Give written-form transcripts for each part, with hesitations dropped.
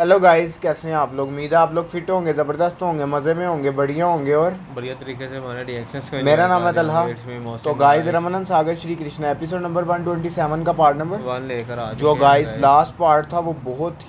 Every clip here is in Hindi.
हेलो गाइस, कैसे हैं आप लोग। उम्मीद है आप लोग फिट होंगे, ज़बरदस्त होंगे, मज़े में होंगे, बढ़िया होंगे और बढ़िया तरीके से हमारे रिएक्शंस को मेरा एंजॉय नाम कर है रहे तलहा। होंगे। इसमें तो मौसम गाइस बारिश रमनन सागर श्री कृष्णा एपिसोड नंबर 127 का पार्ट नंबर वन लेकर आ जो चुके हैं गाइस गाइस। लास्ट पार्ट था वो बहुत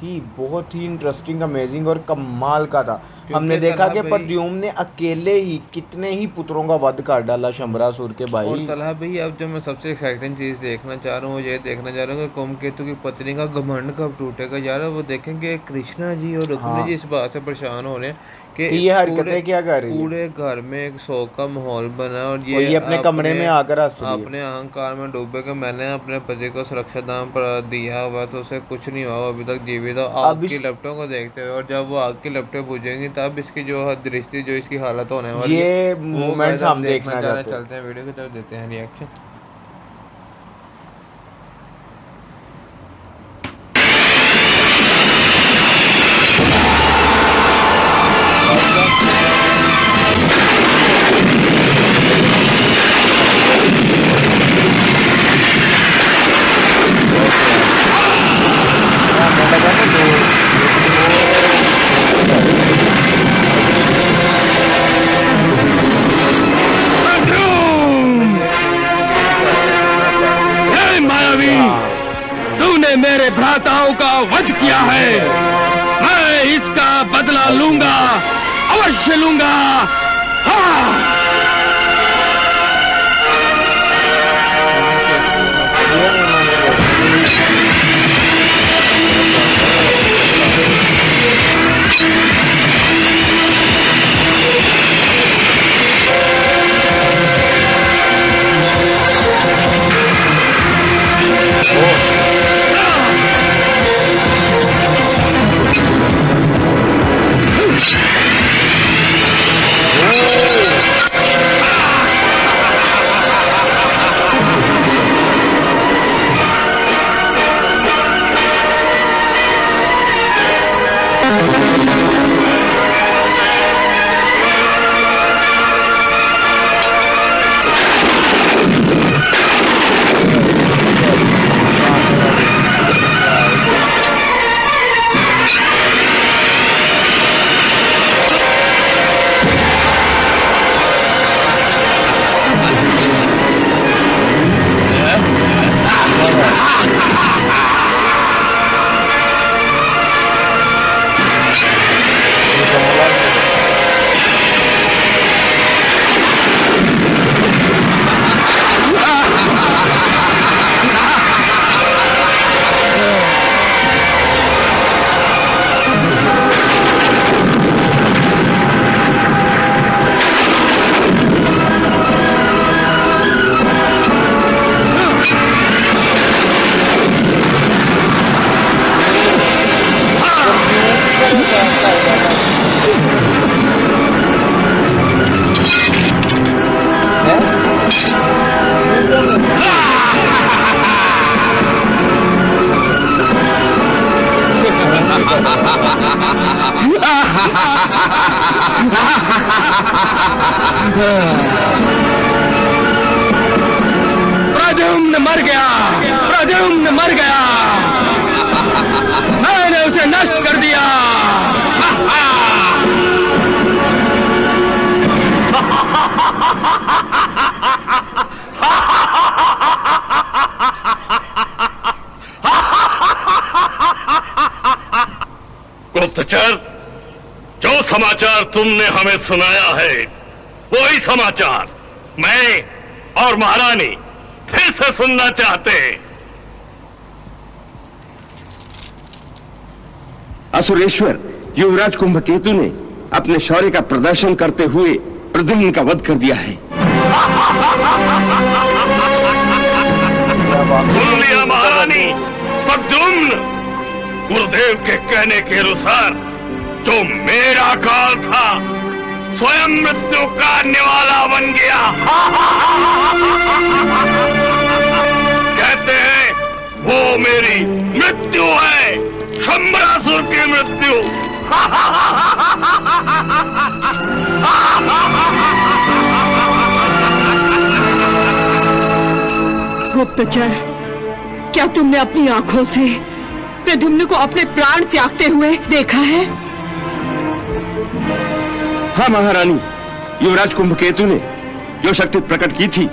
ही इंटरेस्टिंग, अमेजिंग और कमाल का था। हमने क्योंकि देखा तलहा कि भाई प्रद्युम्न ने अकेले ही कितने ही पुत्रों का वध कर डाला शंबरासुर के और भाई। तलहा भाई, अब जो मैं सबसे एक्साइटिंग चीज़ देखना चाह रहा हूँ वो ये देखना चाह रहा हूँ कि कुमकेतु की पत्नी का घमंड कब टूटेगा यार। वो देखेंगे कृष्णा जी और रुक्मिणी जी हाँ, इस बात से परेशान हो रहे हैं कि कि ये पूरे हरकतें क्या कर रही है पूरे घर में एक शोक का माहौल बना और और ये ये अपने कमरे अपने में आकर हंस रही है। अपने अहंकार में डूबे कि मैंने अपने पति को सुरक्षा दाम पर दिया हुआ तो उसे कुछ नहीं हुआ, वो अभी तक जीवित है। आग अब की इस लपटों को देखते हुए और जब वो आग की लपटें बुझेंगी तब इसकी जो दृष्टि जो इसकी हालत होने वाली है ये वो गाइस मोमेंट्स हम हम देखना देखना चाह रहे हैं। चाहते हैं। चलते हैं वीडियो की तरफ, देते हैं रिएक्शन। हमें लगा ना दो प्रद्युम्न! हे मायावी, हाँ, तूने मेरे भ्राताओं का वध किया है। मैं इसका बदला लूंगा, अवश्य लूंगा। हाँ। ये मोमेंट बहुत ये कमला प्रद्युम्न का फैसला हो जाता है। ये क्या कर रहा है? फोन पे कर रहा है। प्रद्युम्न मर गया, प्रद्युम्न मर गया। मैंने उसे नष्ट कर दिया। गुप्तचर, जो समाचार तुमने हमें सुनाया है वही समाचार मैं और महारानी फिर से सुनना चाहते हैं। असुरेश्वर युवराज कुंभकेतु ने अपने शौर्य का प्रदर्शन करते हुए प्रद्युम्न का वध कर दिया है। क्या बात है? सुन लिया महारानी। प्रद्युम्न गुरुदेव के कहने के अनुसार जो मेरा काल था स्वयं मृत्यु का निवाला बन गया। कहते हैं वो मेरी मृत्यु है, शंबरासुर की मृत्यु। गुप्तचर, क्या तुमने अपनी आंखों से प्रद्युम्न को अपने प्राण त्यागते हुए देखा है? हाँ महारानी, युवराज कुंभकेतु ने जो शक्ति प्रकट की थी,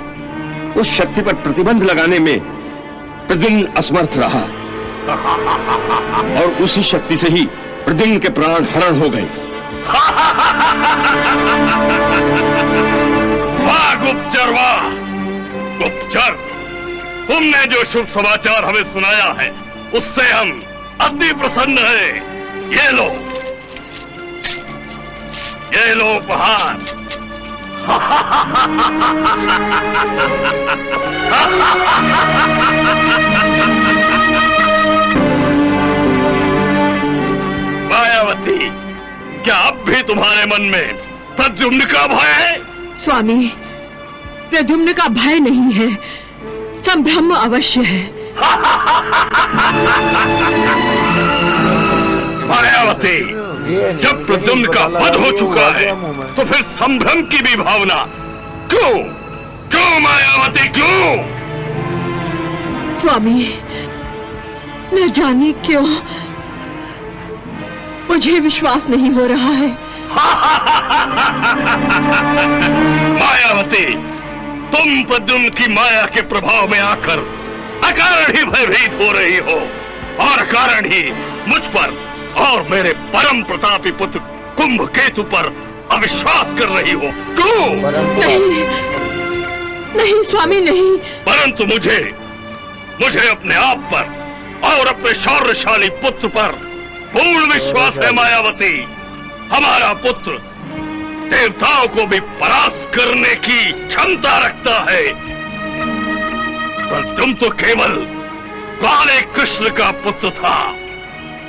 उस शक्ति पर प्रतिबंध लगाने में प्रद्युम्न असमर्थ रहा और उसी शक्ति से ही प्रद्युम्न के प्राण हरण हो गए। वाह गुप्तचर, वाह गुप्तचर, तुमने जो शुभ समाचार हमें सुनाया है उससे हम अति प्रसन्न हैं। ये लो उपहार। मायावती, क्या अब भी तुम्हारे मन में प्रद्युम्न का भय है? स्वामी, प्रद्युम्न का भय नहीं है, संभ्रम अवश्य है। मायावती, जब प्रद्युम्न का वध हो चुका है तो फिर संभ्रम की भी भावना क्यों? क्यों मायावती, क्यों? स्वामी, न जाने क्यों मुझे विश्वास नहीं हो रहा है। मायावती, तुम प्रद्युम्न की माया के प्रभाव में आकर अकारण ही भयभीत हो रही हो और अकारण ही मुझ पर और मेरे परम प्रतापी पुत्र कुंभकेतु पर अविश्वास कर रही हो। क्यों? नहीं, नहीं स्वामी, नहीं। परंतु मुझे अपने आप पर और अपने शौर्यशाली पुत्र पर पूर्ण विश्वास है मायावती। हमारा पुत्र देवताओं को भी परास्त करने की क्षमता रखता है। पर तुम तो केवल काले कृष्ण का पुत्र था।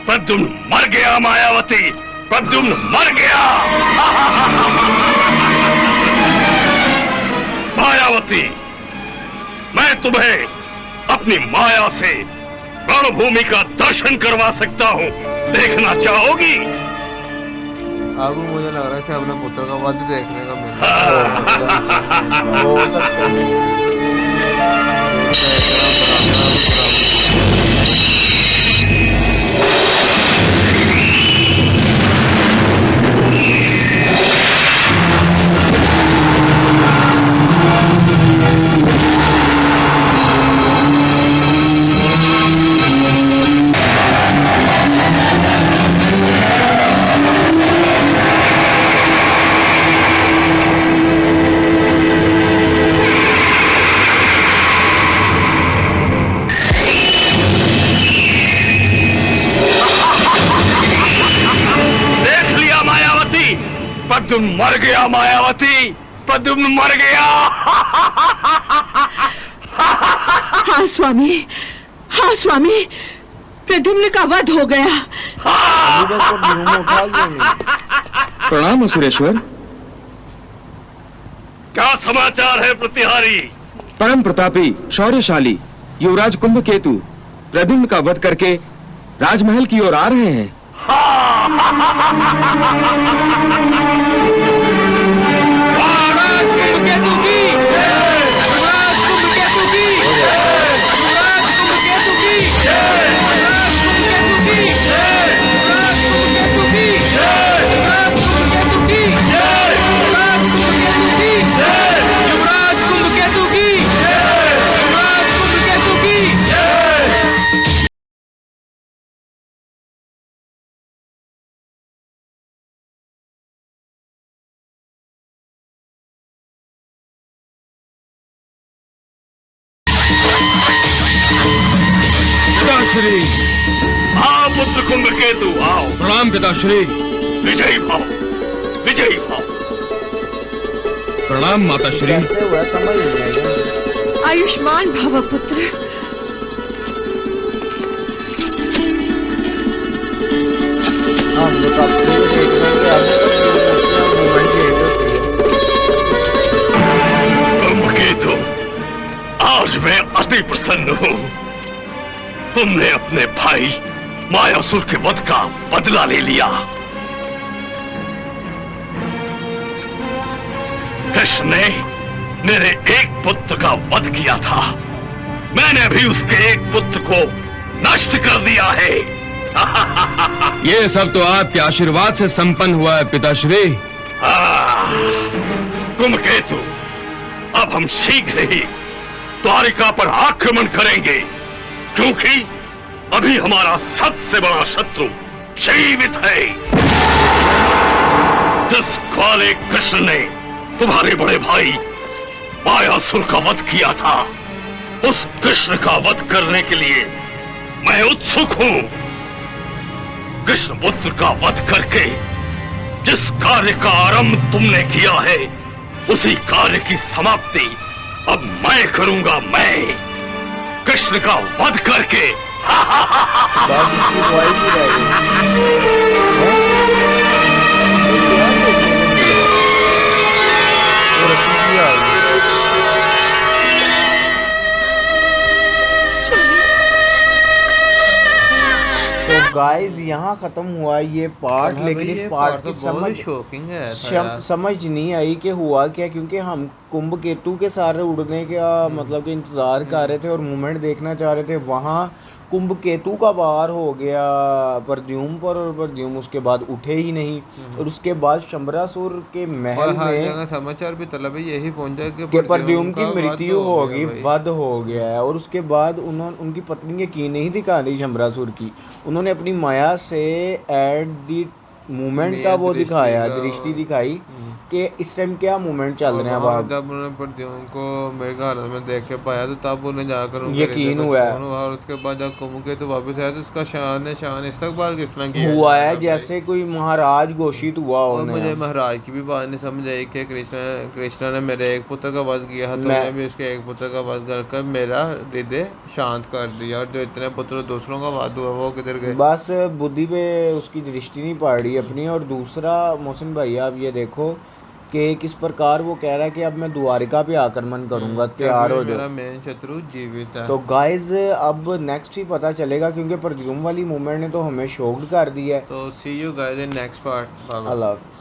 प्रद्युम्न मर गया मायावती, प्रद्युम्न मर गया। मायावती, मैं तुम्हें अपनी माया से रणभूमि का दर्शन करवा सकता हूँ, देखना चाहोगी? अब मुझे लग रहा है कि अपने पुत्र का वध देखने का मिला। हो सकता है। प्रद्युम्न मर गया मायावती, प्रद्युम्न मर गया। हाँ स्वामी, हाँ स्वामी, प्रद्युम्न का वध हो गया। प्रणाम असुरेश्वर। क्या समाचार है प्रतिहारी? परम प्रतापी शौर्यशाली युवराज कुंभकेतु प्रद्युम्न का वध करके राजमहल की ओर आ रहे हैं। युवराज कुंभकेतु की, युवराज कुंभकेतु की, युवराज कुंभकेतु की, युवराज कुंभकेतु की, युवराज कुंभकेतु की, युवराज कुंभकेतु की, युवराज कुंभकेतु की, युवराज कुंभकेतु की, युवराज कुंभकेतु की। पिताश्री, आओ पुत्र कुंभकेतु, आओ। प्रणाम पिताश्री। विजयी भाव, विजयी भाव। प्रणाम माताश्री। कैसे हुआ समझ नहीं आया। आयुष्मान भव पुत्र। हम लोग अब देख रहे हैं मोमेंट कुंभकेतु, आज मैं अति प्रसन्न हूँ। तुमने अपने भाई मायासुर के वध का बदला ले लिया। कृष्ण ने मेरे एक पुत्र का वध किया था। मैंने भी उसके एक पुत्र को नष्ट कर दिया है। ये सब तो आपके आशीर्वाद से संपन्न हुआ है पिताश्री। कुंभकेतु, अब हम शीघ्र ही द्वारिका पर आक्रमण करेंगे, क्योंकि अभी हमारा सबसे बड़ा शत्रु जीवित है। जिस ग्वाले कृष्ण ने तुम्हारे बड़े भाई मायासुर का वध किया था, उस कृष्ण का वध करने के लिए मैं उत्सुक हूं। कृष्ण पुत्र का वध करके जिस कार्य का आरंभ तुमने किया है, उसी कार्य की समाप्ति अब मैं करूंगा। मैं कृष्ण का वध करके बस इसकी ख्वाहिश ही रह गई। और रसीदी आ गई। तो गाइस यहाँ खत्म हुआ ये पार्ट, लेकिन इस पार्ट की शॉकिंग है। समझ नहीं आई कि हुआ क्या, क्योंकि हम कुंभकेतु के सारे उड़ने का मतलब कि इंतजार कर रहे थे और मूवमेंट देखना चाह रहे थे। वहाँ कुंभकेतु का वार हो गया प्रद्युम्न पर, और प्रद्युम्न उसके बाद उठे ही नहीं। और उसके बाद शंबरासुर के महल में समाचार भी तलब यही पहुंचा कि प्रद्युम्न की मृत्यु होगी, वध हो गया है। और उसके बाद उनकी पत्नी यकीन नहीं दिखा रही शंबरासुर की, उन्होंने अपनी माया से एट दी मूवमेंट का वो दिखाया, दृष्टि दिखाई कि इस टाइम क्या मूवमेंट चल रहे हैं। अब जब उन्होंने प्रद्युम्न को मेरे हालत में देख के पाया, तो तब उन्हें जाकर यकीन हुआ। और उसके बाद जब कुंभकेतु वापस आया, तो उसका शान इस्तकबाल किस तरह किया हुआ है जैसे कोई महाराज घोषित हुआ। और मुझे महाराज की भी बात नहीं समझ आई कि कृष्ण ने मेरे एक पुत्र का वध किया है, तो मैं भी उसके एक पुत्र का वध कर मेरा हृदय शांत कर दिया। और जो इतने पुत्र दूसरों का वध हुआ वो किधर गए? बस बुद्धि पे उसकी दृष्टि नहीं पड़ रही अपनी। और दूसरा मोहसिन भाई, आप ये देखो कि किस प्रकार वो कह रहा है कि अब मैं द्वारिका पे आक्रमण करूंगा, तैयार हो जाओ। मेरा मेन शत्रु जीवित है। तो गाइज अब नेक्स्ट ही पता चलेगा, क्योंकि प्रद्युम्न वाली मूवमेंट ने तो हमें शॉक्ड कर दिया है। तो see you guys in next part. अल्लाह हाफ़िज़।